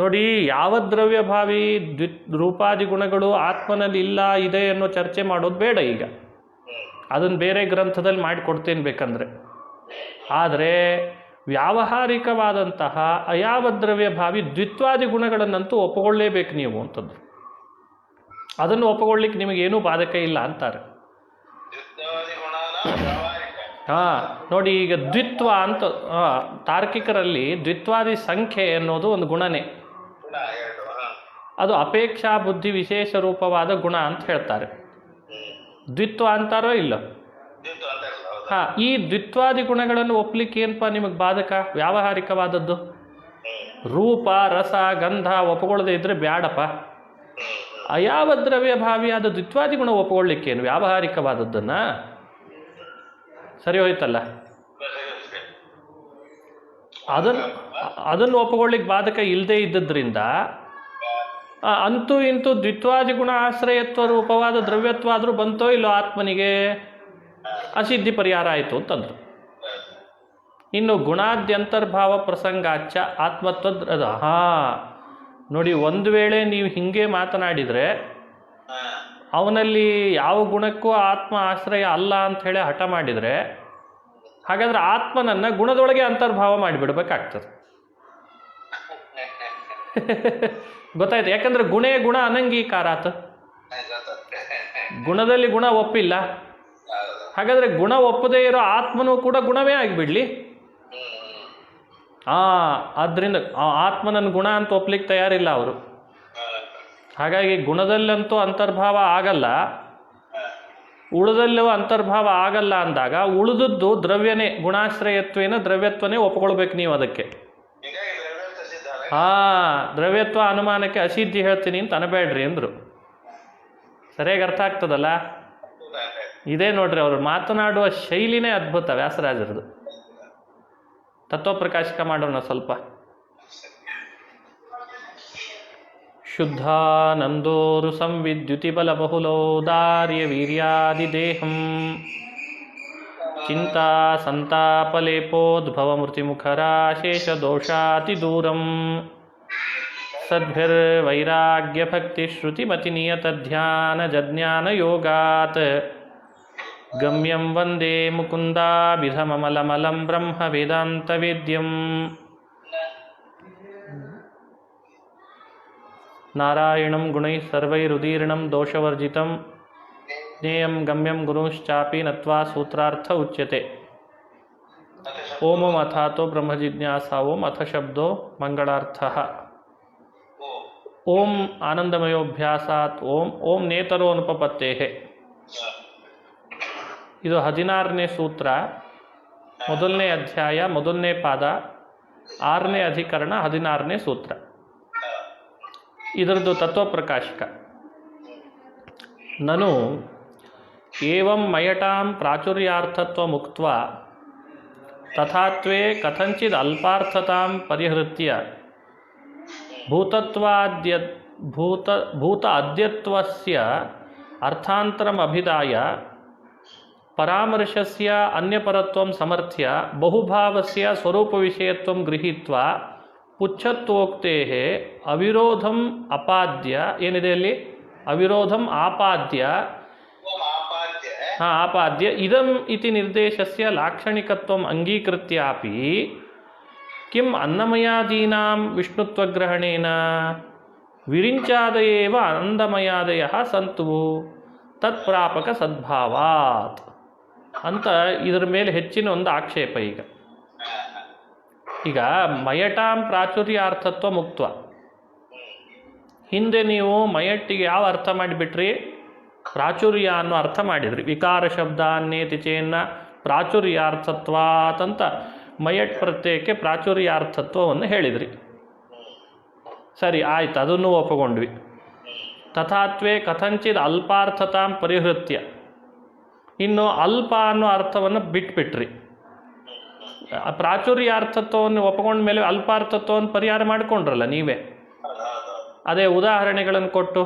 Speaker 1: ನೋಡಿ. ಯಾವ ದ್ರವ್ಯ ಭಾವಿ ರೂಪಾದಿ ಗುಣಗಳು ಆತ್ಮನಲ್ಲಿ ಇಲ್ಲ ಇದೆ ಅನ್ನೋ ಚರ್ಚೆ ಮಾಡೋದು ಬೇಡ. ಈಗ ಅದನ್ನು ಬೇರೆ ಗ್ರಂಥದಲ್ಲಿ ಮಾಡಿಕೊಡ್ತೇನೆ ಬೇಕಂದ್ರೆ. ಆದರೆ ವ್ಯಾವಹಾರಿಕವಾದಂತಹ ಅಯಾವದ್ರವ್ಯ ಭಾವಿ ದ್ವಿತ್ವಾದಿ ಗುಣಗಳನ್ನಂತೂ ಒಪ್ಪಿಕೊಳ್ಳೇಬೇಕು ನೀವು ಅಂತಂದ್ರು. ಅದನ್ನು ಒಪ್ಪಿಕೊಳ್ಳಿಕ್ಕೆ ನಿಮಗೇನೂ ಬಾಧಕ ಇಲ್ಲ ಅಂತಾರೆ. ಹಾಂ ನೋಡಿ, ಈಗ ದ್ವಿತ್ವ ಅಂತ ತಾರ್ಕಿಕರಲ್ಲಿ ದ್ವಿತ್ವಾದಿ ಸಂಖ್ಯೆ ಅನ್ನೋದು ಒಂದು ಗುಣನೇ. ಅದು ಅಪೇಕ್ಷಾ ಬುದ್ಧಿ ವಿಶೇಷ ರೂಪವಾದ ಗುಣ ಅಂತ ಹೇಳ್ತಾರೆ. ದ್ವಿತ್ವ ಅಂತಾರೋ ಇಲ್ಲ? ಹಾಂ, ಈ ದ್ವಿತ್ವಾದಿ ಗುಣಗಳನ್ನು ಒಪ್ಪಲಿಕ್ಕೆ ಏನಪ್ಪ ನಿಮಗೆ ಬಾಧಕ? ವ್ಯಾವಹಾರಿಕವಾದದ್ದು ರೂಪ ರಸ ಗಂಧ ಒಪ್ಪಿಕೊಳ್ಳದೆ ಇದ್ರೆ ಬ್ಯಾಡಪ್ಪ. ಅಯಾವ ದ್ರವ್ಯ ಭಾವಿಯಾದ ದ್ವಿತ್ವಾದಿ ಗುಣ ಒಪ್ಪಿಕೊಳ್ಳಿಕ್ಕೇನು ವ್ಯಾವಹಾರಿಕವಾದದ್ದನ್ನು? ಸರಿ ಹೋಯ್ತಲ್ಲ. ಅದನ್ನು ಒಪ್ಪಿಕೊಳ್ಳಿಕ್ಕೆ ಬಾಧಕ ಇಲ್ಲದೆ ಇದ್ದದ್ರಿಂದ ಅಂತೂ ಇಂತೂ ದ್ವಿತ್ವಾದಿ ಗುಣ ಆಶ್ರಯತ್ವ ರೂಪವಾದ ದ್ರವ್ಯತ್ವ ಆದರೂ ಬಂತೋ ಇಲ್ಲೋ ಆತ್ಮನಿಗೆ, ಅಸಿದ್ಧಿ ಪರಿಹಾರ ಆಯಿತು ಅಂತಂದ್ರು. ಇನ್ನು ಗುಣಾದ್ಯಂತರ್ಭಾವ ಪ್ರಸಂಗಾಚ ಆತ್ಮತ್ವದ ನೋಡಿ, ಒಂದು ವೇಳೆ ನೀವು ಹಿಂಗೆ ಮಾತನಾಡಿದರೆ ಅವನಲ್ಲಿ ಯಾವ ಗುಣಕ್ಕೂ ಆತ್ಮ ಆಶ್ರಯ ಅಲ್ಲ ಅಂತ ಹೇಳಿ ಹಠ ಮಾಡಿದರೆ, ಹಾಗಾದರೆ ಆತ್ಮನನ್ನು ಗುಣದೊಳಗೆ ಅಂತರ್ಭಾವ ಮಾಡಿಬಿಡ್ಬೇಕಾಗ್ತದೆ. ಗೊತ್ತಾಯ್ತು? ಯಾಕಂದ್ರೆ ಗುಣ ಅನಂಗೀಕಾರಾತ್, ಗುಣದಲ್ಲಿ ಗುಣ ಒಪ್ಪಿಲ್ಲ. ಹಾಗಾದರೆ ಗುಣ ಒಪ್ಪದೇ ಇರೋ ಆತ್ಮನೂ ಕೂಡ ಗುಣವೇ ಆಗಿಬಿಡ್ಲಿ. ಆದ್ದರಿಂದ ಆತ್ಮನನ್ನು ಗುಣ ಅಂತ ಒಪ್ಲಿಕ್ಕೆ ತಯಾರಿಲ್ಲ ಅವರು. ಹಾಗಾಗಿ ಗುಣದಲ್ಲಂತೂ ಅಂತರ್ಭಾವ ಆಗಲ್ಲ, ಉಳಿದಲ್ಲೂ ಅಂತರ್ಭಾವ ಆಗಲ್ಲ ಅಂದಾಗ ಉಳಿದದ್ದು ದ್ರವ್ಯನೇ, ಗುಣಾಶ್ರಯತ್ವೇನ ದ್ರವ್ಯತ್ವನೇ ಒಪ್ಕೊಳ್ಬೇಕು ನೀವು ಅದಕ್ಕೆ. ದ್ರವ್ಯತ್ವ ಅನುಮಾನಕ್ಕೆ ಅಸಿದ್ಧಿ ಹೇಳ್ತೀನಿ ಅಂತ ಅನಬೇಡ್ರಿ ಅಂದರು. ಸರಿಯಾಗಿ ಅರ್ಥ ಆಗ್ತದಲ್ಲ? ಇದೇ ನೋಡ್ರಿ, ಅವರು ಮಾತನಾಡುವ ಶೈಲಿನೇ ಅದ್ಭುತ ವ್ಯಾಸರಾಜರದು. ತತ್ವಪ್ರಕಾಶಕ ಮಾಡೋಣ ಸ್ವಲ್ಪ. ಶುದ್ಧಾನಂದೋರು ಸಂವಿದ್ಯುತಿಬಲ ಬಹುಲೋದಾರ್ಯ ವೀರ್ಯಾದಿದೇಹಂ ಚಿಂತಾ ಸಂತಾಪಲೇಪೋದ್ಭವ ಮೃತಿಮುಖರಾಶೇಷ ದೋಷಾತಿದೂರಂ ಸದ್ಭಿರ್ವೈರಾಗ್ಯಭಕ್ತಿ ಶ್ರುತಿಮತಿನಿಯತಧ್ಯಾನ ಜಜ್ಞಾನ ಯೋಗಾತ್ ಗಮ್ಯಂ ವಂದೇ ಮುಕುಂದಾಭಿಧಮಮಲಮಲಂ ಬ್ರಹ್ಮ ವೇದಾಂತವೇದ್ಯಂ. ನಾರಾಯಣಂ ಗುಣೈಃ ಸರ್ವೈರುದೀರ್ಣಂ ದೋಷವರ್ಜಿತಂ ಜ್ಞೇಯಂ ಗಮ್ಯಂ ಗುರುಶ್ಚಾಪಿ ನತ್ವಾ ಸೂತ್ರಾರ್ಥ ಉಚ್ಯತೆ. ಓಂ ಅಥಾತೋ ಬ್ರಹ್ಮ ಜಿಜ್ಞಾಸಾ ಓಂ ಅಥ ಶಬ್ದೋ ಮಂಗಳಾರ್ಥಃ. ಓಂ ಆನಂದಮಯೋಭ್ಯಾಸಾತ್ ಓಂ ಓಂ ನೇತರೋ ಅನುಪಪತ್ತೇಹೆ. ಇದು 16ನೇ ಸೂತ್ರ, ಮೊದಲನೇ ಅಧ್ಯಾಯ, ಮೊದಲನೇ ಪಾದ, 6ನೇ ಅಧಿಕರಣ, 16ನೇ ಸೂತ್ರ. ಇದರದ್ದು ತತ್ವಪ್ರಕಾಶಕ. ನನು ಏವಂ ಮಯಟಾಂ ಪ್ರಾಚುರ್ಯಾರ್ಥತ್ವ ಮುಕ್ತ್ವ ತಥಾತ್ವೇ ಕಥಂಚಿದ್ ಅಲ್ಪಾರ್ಥತಾಂ ಪರಿಹೃತ್ಯ ಭೂತ ಅದ್ಯತ್ವಸ್ಯ ಅರ್ಥಾಂತರಂ ಅಭಿದಾಯ ಪರಾಮರ್ಶಸ್ಯ ಅನ್ಯಪರತ್ವಂ ಸಮರ್ಥ್ಯ ಬಹುಭಾವಸ್ಯ ಸ್ವರೂಪ ವಿಷಯತ್ವಂ ಗೃಹೀತ್ವಾ ಪುಚ್ಛತ್ವೋಕ್ತೇಃ ಅವಿರೋಧಂ ಅಪಾದ್ಯ, ಏನಿದೆ ಅಲ್ಲಿ ಅವಿರೋಧಂ ಆಪಾದ್ಯ, ಆಪಾದ್ಯ ಇದಂ ಇತಿ ನಿರ್ದೇಶಸ್ಯ ಲಾಕ್ಷಣಿಕತ್ವಂ ಅಂಗೀಕೃತ್ಯಾಪಿ ಕಿಂ ಅನ್ನಮಯಾದೀನಾಂ ವಿಷ್ಣುತ್ವಗ್ರಹಣೇನ ವಿರಿಂಚಾದಯೇವ ಆನಂದಮಯಾದಯಃ ಸಂತು ತತ್ಪ್ರಾಪಕ ಸದ್ಭಾವಾತ್ ಅಂತ ಇದರ ಮೇಲೆ ಹೆಚ್ಚಿನ ಒಂದು ಆಕ್ಷೇಪ. ಈಗ ಮಯಟಾಂ ಪ್ರಾಚುರ್ಯಾರ್ಥತ್ವ ಮುಕ್ತ್ವ, ಹಿಂದೆ ನೀವು ಮಯಟ್ಟಿಗೆ ಯಾವ ಅರ್ಥ ಮಾಡಿಬಿಟ್ರಿ? ಪ್ರಾಚುರ್ಯ ಅನ್ನೋ ಅರ್ಥ ಮಾಡಿದ್ರಿ. ವಿಕಾರ ಶಬ್ದ ಅನ್ನೇತಿ ಚೇನ್ನ ಪ್ರಾಚುರ್ಯಾರ್ಥತ್ವಾತ್ ಅಂತ ಮಯಟ್ ಪ್ರತ್ಯಯಕ್ಕೆ ಪ್ರಾಚುರ್ಯಾರ್ಥತ್ವವನ್ನು ಹೇಳಿದ್ರಿ. ಸರಿ, ಆಯ್ತು, ಅದನ್ನು ಒಪ್ಪಿಕೊಂಡ್ವಿ. ತಥಾತ್ವೇ ಕಥಂಚಿದ್ ಅಲ್ಪಾರ್ಥತಾಂ ಪರಿಹೃತ್ಯ, ಇನ್ನು ಅಲ್ಪ ಅನ್ನೋ ಅರ್ಥವನ್ನು ಬಿಟ್ಬಿಟ್ರಿ. ಪ್ರಾಚುರ್ಯಾರ್ಥತ್ವವನ್ನು ಒಪ್ಪಿಕೊಂಡ ಮೇಲೆ ಅಲ್ಪಾರ್ಥತ್ವವನ್ನು ಪರಿಹಾರ ಮಾಡಿಕೊಂಡ್ರಲ್ಲ ನೀವೇ. ಅದೇ ಉದಾಹರಣೆಗಳನ್ನು ಕೊಟ್ಟು,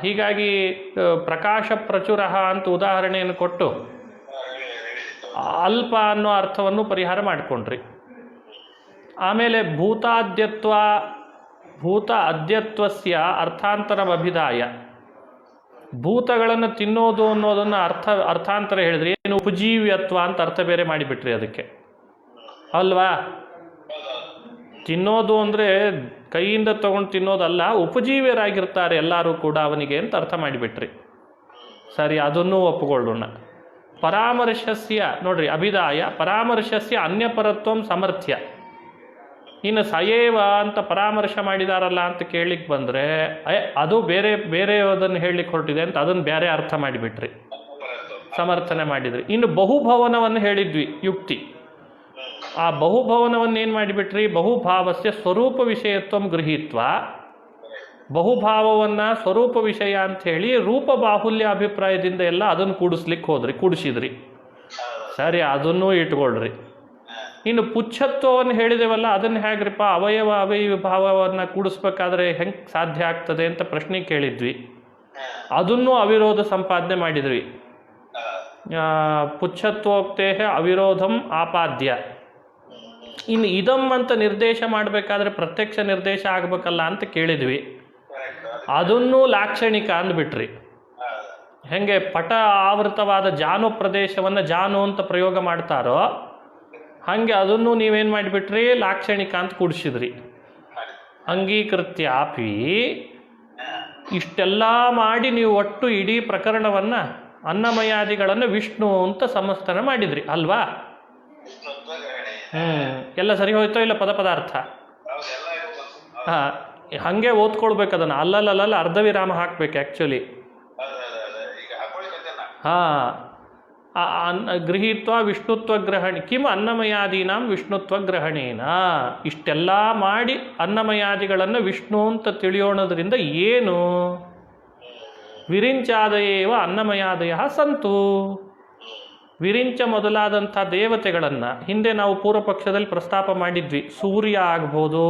Speaker 1: ಹೀಗಾಗಿ ಪ್ರಕಾಶ ಪ್ರಚುರ ಅಂತ ಉದಾಹರಣೆಯನ್ನು ಕೊಟ್ಟು ಅಲ್ಪ ಅನ್ನೋ ಅರ್ಥವನ್ನು ಪರಿಹಾರ ಮಾಡಿಕೊಂಡ್ರಿ. ಆಮೇಲೆ ಭೂತ ಅದ್ಯತ್ವಸ್ಯ ಅರ್ಥಾಂತರಮಭಿದಾಯ, ಭೂತಗಳನ್ನು ತಿನ್ನೋದು ಅನ್ನೋದನ್ನು ಅರ್ಥಾಂತರ ಹೇಳಿದ್ರಿ. ಏನು ಉಪಜೀವ್ಯತ್ವ ಅಂತ ಅರ್ಥ ಬೇರೆ ಮಾಡಿಬಿಟ್ರಿ ಅದಕ್ಕೆ, ಅಲ್ವಾ? ತಿನ್ನೋದು ಅಂದರೆ ಕೈಯಿಂದ ತಗೊಂಡು ತಿನ್ನೋದಲ್ಲ, ಉಪಜೀವ್ಯರಾಗಿರ್ತಾರೆ ಎಲ್ಲರೂ ಕೂಡ ಅವನಿಗೆ ಅಂತ ಅರ್ಥ ಮಾಡಿಬಿಟ್ರಿ. ಸರಿ, ಅದನ್ನೂ ಒಪ್ಪಿಕೊಳ್ಳೋಣ. ಪರಾಮರ್ಶಸ್ಯ ನೋಡ್ರಿ ಅಭಿದಾಯ ಪರಾಮರ್ಶಸ್ಯ ಅನ್ಯಪರತ್ವಂ ಸಮರ್ಥ್ಯ. ಇನ್ನು ಸಯೇವ ಅಂತ ಪರಾಮರ್ಶ ಮಾಡಿದಾರಲ್ಲ ಅಂತ ಕೇಳಲಿಕ್ಕೆ ಬಂದರೆ ಅದು ಬೇರೆಯೋದನ್ನು ಹೇಳಲಿಕ್ಕೆ ಹೊರಟಿದೆ ಅಂತ ಅದನ್ನು ಬೇರೆ ಅರ್ಥ ಮಾಡಿಬಿಟ್ರಿ, ಸಮರ್ಥನೆ ಮಾಡಿದ್ರಿ. ಇನ್ನು ಬಹುಭವನವನ್ನು ಹೇಳಿದ್ವಿ ಯುಕ್ತಿ. ಆ ಬಹುಭವನವನ್ನು ಏನು ಮಾಡಿಬಿಟ್ರಿ, ಬಹುಭಾವಸ್ಯ ಸ್ವರೂಪ ವಿಷಯತ್ವಂ ಗೃಹೀತ್ವ, ಬಹುಭಾವವನ್ನು ಸ್ವರೂಪ ವಿಷಯ ಅಂಥೇಳಿ ರೂಪ ಬಾಹುಲ್ಯ ಅಭಿಪ್ರಾಯದಿಂದ ಎಲ್ಲ ಅದನ್ನು ಕೂಡಿಸಿದ್ರಿ. ಸರಿ, ಅದನ್ನೂ ಇಟ್ಕೊಳ್ರಿ. ಇನ್ನು ಪುಚ್ಛತ್ವವನ್ನು ಹೇಳಿದೆವಲ್ಲ, ಅದನ್ನು ಹೇಗ್ರಿಪ್ಪ ಅವಯವ ಭಾವವನ್ನು ಕೂಡಿಸ್ಬೇಕಾದ್ರೆ ಹೆಂಗೆ ಸಾಧ್ಯ ಆಗ್ತದೆ ಅಂತ ಪ್ರಶ್ನೆ ಕೇಳಿದ್ವಿ. ಅದನ್ನೂ ಅವಿರೋಧ ಸಂಪಾದನೆ ಮಾಡಿದ್ವಿ. ಪುಚ್ಛತ್ವೋಕ್ತೇ ಅವಿರೋಧಂ ಆಪಾದ್ಯ. ಇನ್ನು ಇದಂ ಅಂತ ನಿರ್ದೇಶ ಮಾಡಬೇಕಾದ್ರೆ ಪ್ರತ್ಯಕ್ಷ ನಿರ್ದೇಶ ಆಗಬೇಕಲ್ಲ ಅಂತ ಕೇಳಿದ್ವಿ. ಅದನ್ನೂ ಲಾಕ್ಷಣಿಕ ಅಂದ್ಬಿಟ್ರಿ. ಹೆಂಗೆ ಪಟ ಆವೃತವಾದ ಜಾನು ಪ್ರದೇಶವನ್ನು ಜಾನು ಅಂತ ಪ್ರಯೋಗ ಮಾಡ್ತಾರೋ ಹಾಗೆ ಅದನ್ನು ನೀವೇನು ಮಾಡಿಬಿಟ್ರಿ, ಲಾಕ್ಷಣಿಕ ಅಂತ ಕೂಡಿಸಿದ್ರಿ. ಅಂಗೀಕೃತ್ಯಾಪಿ ಇಷ್ಟೆಲ್ಲ ಮಾಡಿ ನೀವು ಒಟ್ಟು ಇಡೀ ಪ್ರಕರಣವನ್ನು ಅನ್ನಮಯಾದಿಗಳನ್ನು ವಿಷ್ಣು ಅಂತ ಸಮಸ್ತನ ಮಾಡಿದ್ರಿ ಅಲ್ವಾ? ಎಲ್ಲ ಸರಿ ಹೋಯ್ತೋ ಇಲ್ಲ ಪದಾರ್ಥ? ಹಾಂ, ಹಾಗೆ ಓದ್ಕೊಳ್ಬೇಕು ಅದನ್ನು. ಅಲ್ಲಲ್ಲ ಅರ್ಧವಿರಾಮ ಹಾಕ್ಬೇಕು ಆ್ಯಕ್ಚುಲಿ. ಹಾಂ, ಗೃಹೀತ್ವ ವಿಷ್ಣುತ್ವ ಗ್ರಹಣಿ ಕಿಮ್ ಅನ್ನಮಯಾದೀನಾಂ ವಿಷ್ಣುತ್ವ ಗ್ರಹಣೇನ. ಇಷ್ಟೆಲ್ಲ ಮಾಡಿ ಅನ್ನಮಯಾದಿಗಳನ್ನು ವಿಷ್ಣು ಅಂತ ತಿಳಿಯೋಣದ್ರಿಂದ ಏನು? ವಿರಿಂಚಾದಯೇವ ಅನ್ನಮಯಾದಯ ಸಂತು. ವಿರಿಂಚ ಮೊದಲಾದಂಥ ದೇವತೆಗಳನ್ನು ಹಿಂದೆ ನಾವು ಪೂರ್ವ ಪಕ್ಷದಲ್ಲಿ ಪ್ರಸ್ತಾಪ ಮಾಡಿದ್ವಿ. ಸೂರ್ಯ ಆಗ್ಬೋದು,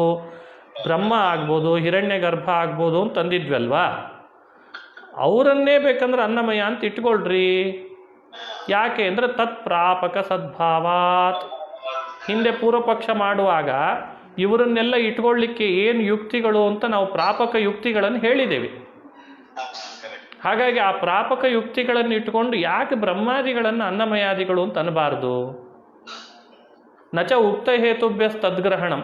Speaker 1: ಬ್ರಹ್ಮ ಆಗ್ಬೋದು, ಹಿರಣ್ಯ ಗರ್ಭ ಆಗ್ಬೋದು ಅಂತ ಅಂದಿದ್ವಲ್ವಾ. ಅವರನ್ನೇ ಬೇಕಂದ್ರೆ ಅನ್ನಮಯ ಅಂತ ಇಟ್ಕೊಳ್ರಿ. ಯಾಕೆ ಅಂದರೆ ತತ್ಪ್ರಾಪಕ ಸದ್ಭಾವಾತ್. ಹಿಂದೆ ಪೂರ್ವಪಕ್ಷ ಮಾಡುವಾಗ ಇವರನ್ನೆಲ್ಲ ಇಟ್ಕೊಳ್ಳಿಕ್ಕೆ ಏನು ಯುಕ್ತಿಗಳು ಅಂತ ನಾವು ಪ್ರಾಪಕ ಯುಕ್ತಿಗಳನ್ನು ಹೇಳಿದ್ದೇವೆ. ಹಾಗಾಗಿ ಆ ಪ್ರಾಪಕ ಯುಕ್ತಿಗಳನ್ನು ಇಟ್ಕೊಂಡು ಯಾಕೆ ಬ್ರಹ್ಮಾದಿಗಳನ್ನು ಅನ್ನಮಯಾದಿಗಳು ಅಂತ ಅನ್ನಬಾರ್ದು? ನಚ ಉಕ್ತ ಹೇತುಭ್ಯಸ್ತದ್ಗ್ರಹಣಂ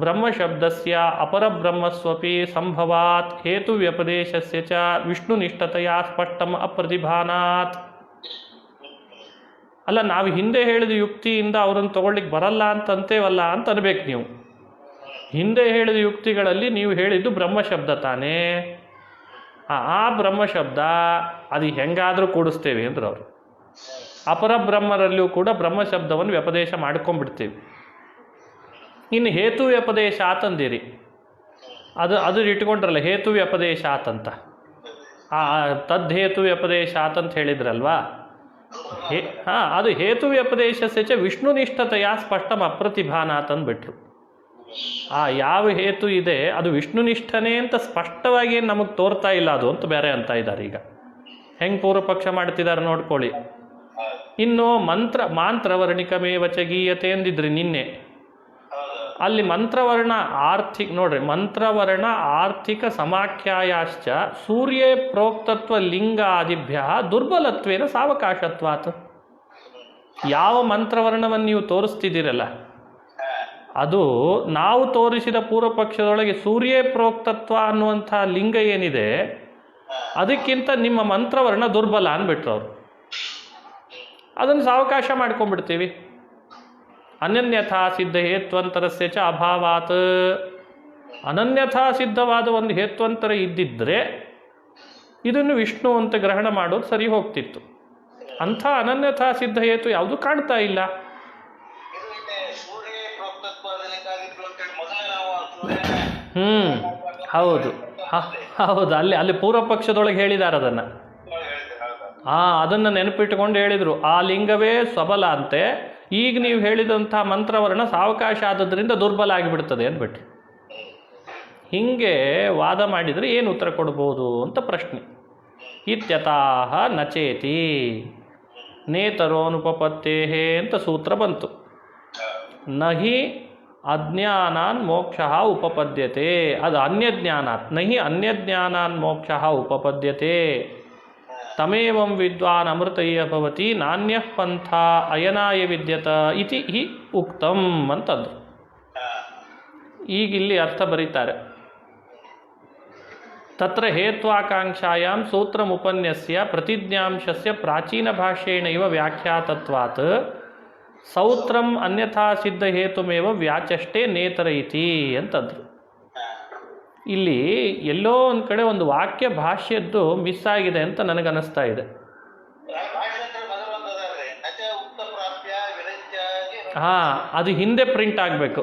Speaker 1: ಬ್ರಹ್ಮಶಬ್ದಸ್ಯ ಅಪರಬ್ರಹ್ಮಸ್ವಪಿ ಸಂಭವಾತ್ ಹೇತು ವ್ಯಪದೇಶಸ್ಯ ಚ ವಿಷ್ಣುನಿಷ್ಠತೆಯ ಸ್ಪಷ್ಟಂ ಅಪ್ರತಿಭಾನಾತ್. ಅಲ್ಲ, ನಾವು ಹಿಂದೆ ಹೇಳಿದ ಯುಕ್ತಿಯಿಂದ ಅವರನ್ನು ತಗೊಳ್ಳಿಕ್ಕೆ ಬರಲ್ಲ ಅಂತಂತೇವಲ್ಲ ಅಂತ ಅನ್ಬೇಕು ನೀವು. ಹಿಂದೆ ಹೇಳಿದ ಯುಕ್ತಿಗಳಲ್ಲಿ ನೀವು ಹೇಳಿದ್ದು ಬ್ರಹ್ಮಶಬ್ದ ತಾನೇ. ಆ ಬ್ರಹ್ಮಶಬ್ದ ಅದು ಹೆಂಗಾದರೂ ಕೂಡಿಸ್ತೇವೆ ಅಂದ್ರೆ ಅವರು. ಅಪರಬ್ರಹ್ಮರಲ್ಲಿಯೂ ಕೂಡ ಬ್ರಹ್ಮಶಬ್ದವನ್ನು ವ್ಯಪದೇಶ ಮಾಡ್ಕೊಂಡ್ಬಿಡ್ತೀವಿ. ಇನ್ನು ಹೇತು ವ್ಯಪದೇಶ ಆತಂದಿರಿ, ಅದು ಇಟ್ಕೊಂಡ್ರಲ್ಲ ಹೇತು ವ್ಯಪದೇಶ ಆತಂತ. ತದ್ಹೇತು ವ್ಯಪದೇಶ ಆತಂತ ಹೇಳಿದ್ರಲ್ವಾ. ಅದು ಹೇತು ವ್ಯಪದೇಶಸ್ಯ ಚ ವಿಷ್ಣುನಿಷ್ಠತೆಯ ಸ್ಪಷ್ಟಂ ಅಪ್ರತಿಭಾನಾತ್ ಅಂದ್ಬಿಟ್ರು. ಯಾವ ಹೇತು ಇದೆ ಅದು ವಿಷ್ಣುನಿಷ್ಠನೇ ಅಂತ ಸ್ಪಷ್ಟವಾಗಿ ನಮಗೆ ತೋರ್ತಾ ಇಲ್ಲ ಅದು ಅಂತ ಬೇರೆ ಅಂತ ಇದ್ದಾರೆ. ಈಗ ಹೆಂಗೆ ಪೂರ್ವಪಕ್ಷ ಮಾಡ್ತಿದ್ದಾರೆ ನೋಡ್ಕೊಳ್ಳಿ. ಇನ್ನು ಮಾಂತ್ರವರ್ಣಿಕಮೇವ ಚ ಗೀಯತೆ ಅಂದಿದ್ರಿ ನಿನ್ನೆ. ಅಲ್ಲಿ ಮಂತ್ರವರ್ಣ ಆರ್ಥಿಕ ಸಮಾಖ್ಯಾಯಾಶ್ಚ ಸೂರ್ಯೇ ಪ್ರೋಕ್ತತ್ವ ಲಿಂಗಾದಿಭ್ಯ ದುರ್ಬಲತ್ವೇನ ಸಾವಕಾಶತ್ವಾತ್. ಯಾವ ಮಂತ್ರವರ್ಣವನ್ನು ನೀವು ತೋರಿಸ್ತಿದ್ದೀರಲ್ಲ ಅದು ನಾವು ತೋರಿಸಿದ ಪೂರ್ವಪಕ್ಷದೊಳಗೆ ಸೂರ್ಯೇ ಪ್ರೋಕ್ತತ್ವ ಅನ್ನುವಂಥ ಲಿಂಗ ಏನಿದೆ ಅದಕ್ಕಿಂತ ನಿಮ್ಮ ಮಂತ್ರವರ್ಣ ದುರ್ಬಲ ಅಂದ್ಬಿಟ್ರು ಅವರು. ಅದನ್ನು ಸಾವಕಾಶ ಮಾಡ್ಕೊಂಡ್ಬಿಡ್ತೀವಿ. ಅನನ್ಯಥಾ ಸಿದ್ಧ ಹೇತ್ವಂತರಸ್ಯ ಚ ಅಭಾವಾತ್. ಅನನ್ಯಥಾ ಸಿದ್ಧವಾದ ಒಂದು ಹೇತ್ವಂತರ ಇದ್ದಿದ್ದರೆ ಇದನ್ನು ವಿಷ್ಣು ಅಂತ ಗ್ರಹಣ ಮಾಡೋದು ಸರಿ ಹೋಗ್ತಿತ್ತು. ಅಂಥ ಅನನ್ಯಥಾ ಸಿದ್ಧ ಹೇತು ಯಾವುದು ಕಾಣ್ತಾ ಇಲ್ಲ. ಹೌದು ಅಲ್ಲಿ ಪೂರ್ವ ಪಕ್ಷದೊಳಗೆ ಹೇಳಿದ್ದಾರೆ ಅದನ್ನು. ಅದನ್ನು ನೆನಪಿಟ್ಟುಕೊಂಡು ಹೇಳಿದರು ಆ ಲಿಂಗವೇ ಸ್ವಬಲ ಅಂತೆ. ಈಗ ನೀವು ಹೇಳಿದಂಥ ಮಂತ್ರವರ್ಣ ಸಾವಕಾಶ ಆದದ್ರಿಂದ ದುರ್ಬಲ ಆಗಿಬಿಡ್ತದೆ ಅಂದ್ಬಿಟ್ರು. ಹೀಗೆ ವಾದ ಮಾಡಿದರೆ ಏನು ಉತ್ತರ ಕೊಡ್ಬೋದು ಅಂತ ಪ್ರಶ್ನೆ. ಇತ್ಯತಃ ನಚೇತಿ ನೇತರೋನುಪಪತ್ತೇ ಅಂತ ಸೂತ್ರ ಬಂತು. ನಹಿ ಅಜ್ಞಾನಾನ್ ಮೋಕ್ಷ ಉಪಪದ್ಯತೆ. ಅದು ಅನ್ಯಜ್ಞಾನಾತ್. ನಹಿ ಅನ್ಯಜ್ಞಾನಾನ್ ಮೋಕ್ಷ ಉಪಪದ್ಯತೆ ತಮೇವಂ ವಿದ್ವಾನ್ ಅಮೃತಯ್ಯ ಭವತಿ ನಾಣ್ಯಃ ಪಂಥ ಅಯನಾಯ ವಿದ್ಯತ ಇತಿ ಹಿ ಉಕ್ತಂ ಅಂತಂದರು. ಈಗ ಇಲ್ಲಿ ಅರ್ಥ ಬರೀತಾರೆ. ತತ್ರ ಹೇತ್ವಾಕಾಂಕ್ಷಾಯಾಂ ಸೂತ್ರಮುಪನ್ಯಸ್ಯ ಪ್ರತಿಜ್ಞಾಂಶಸ್ಯ ಪ್ರಾಚೀನ ಭಾಷೇಣೈವ ವ್ಯಾಖ್ಯಾತತ್ವಾತ್ ಸೌತ್ರಂ ಅನ್ಯಥಾ ಸಿದ್ಧ ಹೇತುಮೇವ ವ್ಯಾಚಷ್ಟೇ ನೇತರ ಇತಿ ಅಂತಂದ್ರು. ಇಲ್ಲಿ ಎಲ್ಲೋ ಒಂದು ಕಡೆ ಒಂದು ವಾಕ್ಯ ಭಾಷ್ಯದ್ದು ಮಿಸ್ ಆಗಿದೆ ಅಂತ ನನಗನ್ನಿಸ್ತಾ ಇದೆ. ಹಾಂ, ಅದು ಹಿಂದೆ ಪ್ರಿಂಟ್ ಆಗಬೇಕು,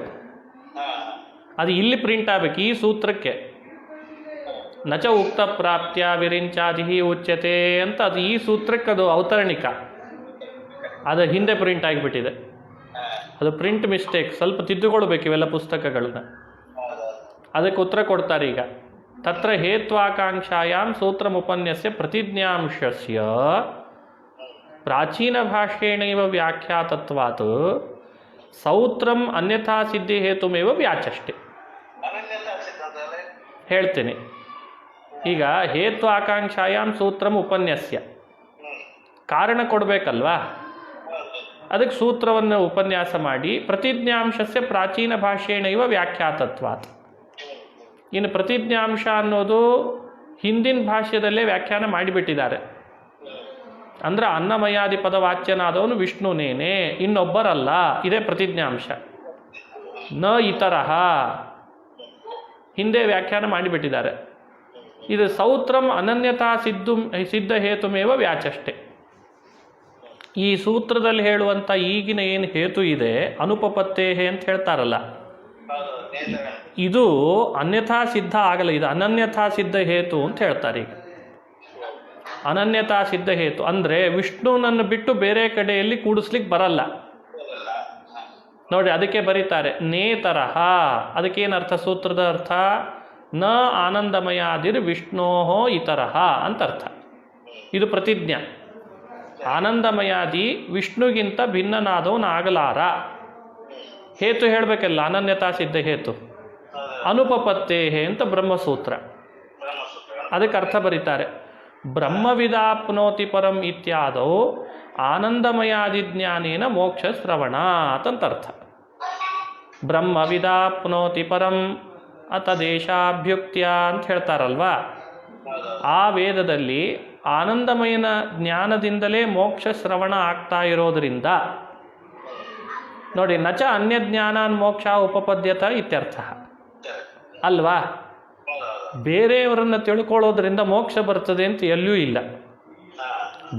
Speaker 1: ಅದು ಇಲ್ಲಿ ಪ್ರಿಂಟ್ ಆಗಬೇಕು ಈ ಸೂತ್ರಕ್ಕೆ. ನಚ ಉಕ್ತ ಪ್ರಾಪ್ತ್ಯ ವಿರಿಂಚಾದಿ ಉಚ್ಯತೆ ಅಂತ ಅದು ಈ ಸೂತ್ರಕ್ಕೆ ಅದು ಅವತರಣಿಕ, ಅದು ಹಿಂದೆ ಪ್ರಿಂಟ್ ಆಗಿಬಿಟ್ಟಿದೆ. ಅದು ಪ್ರಿಂಟ್ ಮಿಸ್ಟೇಕ್, ಸ್ವಲ್ಪ ತಿದ್ದುಕೊಳ್ಬೇಕು ಇವೆಲ್ಲ ಪುಸ್ತಕಗಳನ್ನ. ಅದಕ್ಕೆ ಉತ್ತರ ಕೊಡ್ತಾರೆ ಈಗ. ತತ್ರ ಹೇತ್ವಾಕಾಂಕ್ಷಾಯಾಂ ಸೂತ್ರಮುಪನ್ಯಸ್ಯ ಪ್ರತಿಜ್ಞಾಂಶಸ್ಯ ಪ್ರಾಚೀನ ಭಾಷೇಣೈವ ವ್ಯಾಖ್ಯಾತತ್ವಾತ್ ಸೌತ್ರಂ ಅನ್ಯಥಾ ಸಿದ್ಧಿ ಹೇತುಮೇವ ವ್ಯಾಚಷ್ಟೆ. ಹೇಳ್ತೀನಿ ಈಗ. ಹೇತ್ವಾಕಾಂಕ್ಷಾಯಾಂ ಸೂತ್ರಂ ಉಪನ್ಯಸ್ಯ, ಕಾರಣ ಕೊಡಬೇಕಲ್ವಾ, ಅದಕ್ಕೆ ಸೂತ್ರವನ್ನು ಉಪನ್ಯಾಸ ಮಾಡಿ ಪ್ರತಿಜ್ಞಾಂಶಸ್ಯ ಪ್ರಾಚೀನ ಭಾಷೇಣೈವ ವ್ಯಾಖ್ಯಾತತ್ವಾತ್. ಇನ್ನು ಪ್ರತಿಜ್ಞಾಂಶ ಅನ್ನೋದು ಹಿಂದಿನ ಭಾಷ್ಯದಲ್ಲೇ ವ್ಯಾಖ್ಯಾನ ಮಾಡಿಬಿಟ್ಟಿದ್ದಾರೆ. ಅಂದರೆ ಅನ್ನಮಯಾದಿ ಪದವಾಚ್ಯನಾದವನು ವಿಷ್ಣುನೇನೆ, ಇನ್ನೊಬ್ಬರಲ್ಲ, ಇದೇ ಪ್ರತಿಜ್ಞಾಂಶ. ನ ಇತರಹ ಹಿಂದೆ ವ್ಯಾಖ್ಯಾನ ಮಾಡಿಬಿಟ್ಟಿದ್ದಾರೆ. ಇದು ಸೌತ್ರಂ ಅನನ್ಯತಾ ಸಿದ್ಧ ಹೇತುಮೇವ ವ್ಯಾಚಷ್ಟೆ. ಈ ಸೂತ್ರದಲ್ಲಿ ಹೇಳುವಂಥ ಈಗಿನ ಏನು ಹೇತು ಇದೆ ಅನುಪಪತ್ತೇಹೆ ಅಂತ ಹೇಳ್ತಾರಲ್ಲ, ಇದು ಅನ್ಯಥಾ ಸಿದ್ಧ ಆಗಲ್ಲ, ಇದು ಅನನ್ಯಥಾ ಸಿದ್ಧ ಹೇತು ಅಂತ ಹೇಳ್ತಾರೆ. ಈಗ ಅನನ್ಯತಾ ಸಿದ್ಧ ಹೇತು ಅಂದರೆ ವಿಷ್ಣುನನ್ನು ಬಿಟ್ಟು ಬೇರೆ ಕಡೆಯಲ್ಲಿ ಕೂಡಿಸ್ಲಿಕ್ಕೆ ಬರಲ್ಲ ನೋಡಿ. ಅದಕ್ಕೆ ಬರೀತಾರೆ ನೇತರಹ. ಅದಕ್ಕೇನರ್ಥ? ಸೂತ್ರದ ಅರ್ಥ ನ ಆನಂದಮಯಾದಿರ್ ವಿಷ್ಣೋಹೋ ಇತರಹ ಅಂತ ಅರ್ಥ. ಇದು ಪ್ರತಿಜ್ಞಾ. ಆನಂದಮಯಾದಿ ವಿಷ್ಣುಗಿಂತ ಭಿನ್ನನಾದವನಾಗಲಾರ. ಹೇತು ಹೇಳಬೇಕಲ್ಲ, ಅನನ್ಯತಾ ಸಿದ್ಧ ಹೇತು. ಅನುಪಪತ್ತೇಹೆ ಅಂತ ಬ್ರಹ್ಮಸೂತ್ರ. ಅದಕ್ಕೆ ಅರ್ಥ ಬರೀತಾರೆ ಬ್ರಹ್ಮವಿದಾಪ್ನೋತಿ ಪರಂ ಇತ್ಯಾದೌ ಆನಂದಮಯಾದಿ ಜ್ಞಾನೇನ ಮೋಕ್ಷ ಶ್ರವಣಾತ್ ಅರ್ಥ. ಬ್ರಹ್ಮವಿದಾಪ್ನೋತಿ ಪರಂ ಅತದೇಶಾಭ್ಯುಕ್ತ್ಯ ಅಂತ ಹೇಳ್ತಾರಲ್ವಾ, ಆ ವೇದದಲ್ಲಿ ಆನಂದಮಯನ ಜ್ಞಾನದಿಂದಲೇ ಮೋಕ್ಷ ಶ್ರವಣ ಆಗ್ತಾ ಇರೋದರಿಂದ ನೋಡಿ, ನಚ ಅನ್ಯ ಜ್ಞಾನಾನ್ ಮೋಕ್ಷ ಉಪಪದ್ಯತ ಇತ್ಯರ್ಥ ಅಲ್ವಾ. ಬೇರೆಯವರನ್ನು ತಿಳ್ಕೊಳ್ಳೋದ್ರಿಂದ ಮೋಕ್ಷ ಬರ್ತದೆ ಅಂತ ಎಲ್ಲೂ ಇಲ್ಲ.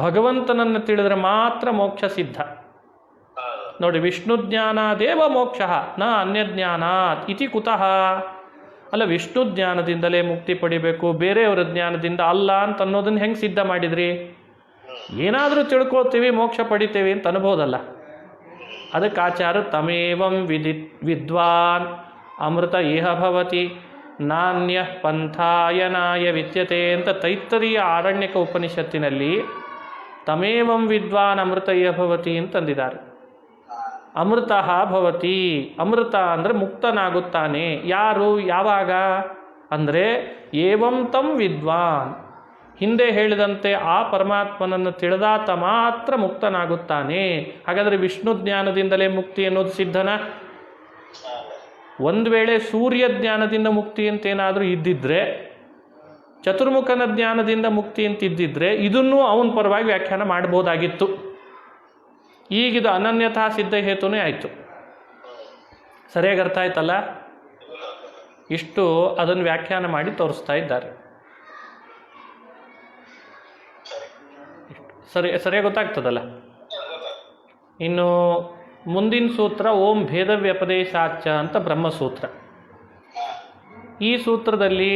Speaker 1: ಭಗವಂತನನ್ನು ತಿಳಿದ್ರೆ ಮಾತ್ರ ಮೋಕ್ಷ ಸಿದ್ಧ ನೋಡಿ. ವಿಷ್ಣು ಜ್ಞಾನಾದೇವ ಮೋಕ್ಷ ನ ಅನ್ಯ ಜ್ಞಾನಾತ್ ಇತಿ ಕುತಃ. ಅಲ್ಲ, ವಿಷ್ಣು ಜ್ಞಾನದಿಂದಲೇ ಮುಕ್ತಿ ಪಡಿಬೇಕು, ಬೇರೆಯವರ ಜ್ಞಾನದಿಂದ ಅಲ್ಲ ಅಂತ ಅನ್ನೋದನ್ನು ಹೆಂಗೆ ಸಿದ್ಧ ಮಾಡಿದ್ರಿ? ಏನಾದರೂ ತಿಳ್ಕೊಳ್ತೀವಿ ಮೋಕ್ಷ ಪಡಿತೇವೆ ಅಂತ ಅನ್ಬೋದಲ್ಲ. ಅದಕ್ಕೆ ಆಚಾರ ತಮೇವಂ ವಿದ್ವಾನ್ ಅಮೃತ ಇಹ ಭವತಿ ನಾಣ್ಯ ಪಂಥಾಯನಾಯ ವಿದ್ಯತೆ ಅಂತ ತೈತ್ತರೀಯ ಆರಣ್ಯಕ ಉಪನಿಷತ್ತಿನಲ್ಲಿ ತಮೇವಂ ವಿದ್ವಾನ್ ಅಮೃತ ಇಹ ಭವತಿ ಅಂತಂದಿದ್ದಾರೆ. ಅಮೃತ ಭವತಿ, ಅಮೃತ ಅಂದರೆ ಮುಕ್ತನಾಗುತ್ತಾನೆ. ಯಾರು? ಯಾವಾಗ ಅಂದರೆ ಏವಂ ತಂ ವಿದ್ವಾನ್, ಹಿಂದೆ ಹೇಳಿದಂತೆ ಆ ಪರಮಾತ್ಮನನ್ನು ತಿಳಿದಾತ ಮಾತ್ರ ಮುಕ್ತನಾಗುತ್ತಾನೆ. ಹಾಗಾದರೆ ವಿಷ್ಣು ಜ್ಞಾನದಿಂದಲೇ ಮುಕ್ತಿ ಅನ್ನೋದು ಸಿದ್ಧನ? ಒಂದು ವೇಳೆ ಸೂರ್ಯ ಜ್ಞಾನದಿಂದ ಮುಕ್ತಿ ಅಂತೇನಾದರೂ ಇದ್ದಿದ್ರೆ, ಚತುರ್ಮುಖನ ಜ್ಞಾನದಿಂದ ಮುಕ್ತಿ ಅಂತ ಇದ್ದಿದ್ರೆ ಇದನ್ನೂ ಅವನ ಪರವಾಗಿ ವ್ಯಾಖ್ಯಾನ ಮಾಡ್ಬೋದಾಗಿತ್ತು. ಈಗಿದು ಅನನ್ಯತಾ ಸಿದ್ಧ ಹೇತುನೇ ಆಯಿತು. ಸರಿಯಾಗಿ ಅರ್ಥ ಆಯ್ತಲ್ಲ? ಇಷ್ಟು ಅದನ್ನು ವ್ಯಾಖ್ಯಾನ ಮಾಡಿ ತೋರಿಸ್ತಾ ಇದ್ದಾರೆ. ಸರಿಯಾಗಿ ಗೊತ್ತಾಗ್ತದಲ್ಲ? ಇನ್ನು ಮುಂದಿನ ಸೂತ್ರ ಓಂ ಭೇದ ವ್ಯಪದೇಶಾಚ ಅಂತ ಬ್ರಹ್ಮಸೂತ್ರ. ಈ ಸೂತ್ರದಲ್ಲಿ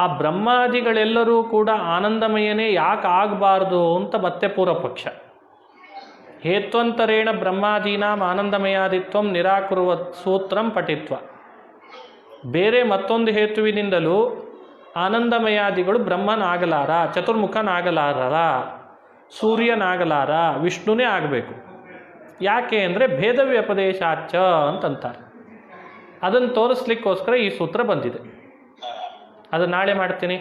Speaker 1: ಆ ಬ್ರಹ್ಮಾದಿಗಳೆಲ್ಲರೂ ಕೂಡ ಆನಂದಮಯನೇ ಯಾಕೆ ಆಗಬಾರ್ದು ಅಂತ ಮತ್ತೆ ಪೂರ್ವಪಕ್ಷ. ಹೇತ್ವಂತರೇಣ ಬ್ರಹ್ಮಾದೀನಾಂ ಆನಂದಮಯಾದಿತ್ವಂ ನಿರಾಕುರುವ ಸೂತ್ರಂ ಪಠಿತ್ವ. ಬೇರೆ ಮತ್ತೊಂದು ಹೇತುವಿನಿಂದಲೂ ಆನಂದಮಯಾದಿಗಳು ಬ್ರಹ್ಮನಾಗಲಾರ, ಚತುರ್ಮುಖನಾಗಲಾರ, ಸೂರ್ಯನಾಗಲಾರ, ವಿಷ್ಣುನೇ ಆಗಬೇಕು. ಯಾಕೆ ಅಂದರೆ ಭೇದ ವ್ಯಪದೇಶಾಚ ಅಂತಂತಾರೆ. ಅದನ್ನು ತೋರಿಸ್ಲಿಕ್ಕೋಸ್ಕರ ಈ ಸೂತ್ರ ಬಂದಿದೆ. ಅದು ನಾಳೆ ಮಾಡ್ತೀನಿ.